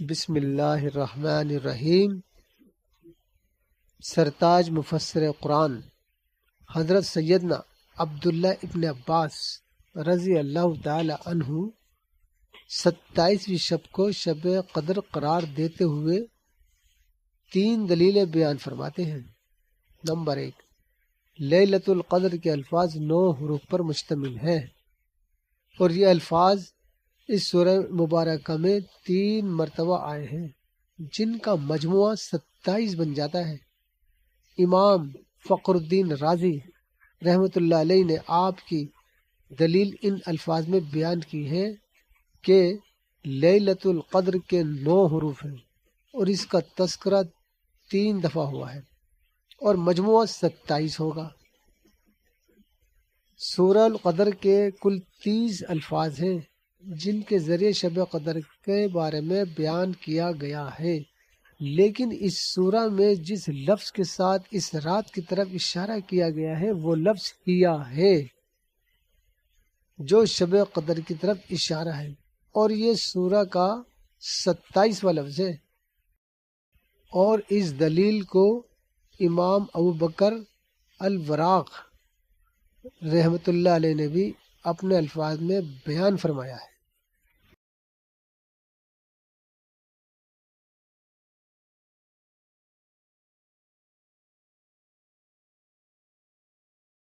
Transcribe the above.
بسم اللہ الرحمن الرحیم۔ سرتاج مفسر قرآن حضرت سیدنا عبداللہ ابن عباس رضی اللہ تعالی عنہ 27ویں شب کو شب قدر قرار دیتے ہوئے 3 دلیلیں بیان فرماتے ہیں۔ نمبر 1، لیلۃ القدر کے الفاظ 9 حروف پر مشتمل ہیں، اور یہ الفاظ اس سورہ مبارکہ میں 3 مرتبہ آئے ہیں، جن کا مجموعہ 27 بن جاتا ہے۔ امام فخر الدین رازی رحمۃ اللہ علیہ نے آپ کی دلیل ان الفاظ میں بیان کی ہے کہ لیلۃ القدر کے 9 حروف ہیں، اور اس کا تذکرہ 3 دفعہ ہوا ہے، اور مجموعہ 27 ہوگا۔ سورہ القدر کے کل 30 الفاظ ہیں، جن کے ذریعے شب قدر کے بارے میں بیان کیا گیا ہے، لیکن اس سورہ میں جس لفظ کے ساتھ اس رات کی طرف اشارہ کیا گیا ہے وہ لفظ ہیا ہے، جو شب قدر کی طرف اشارہ ہے، اور یہ سورہ کا 27واں لفظ ہے۔ اور اس دلیل کو امام ابو بکر الوراق رحمۃ اللہ علیہ نے بھی اپنے الفاظ میں بیان فرمایا ہے۔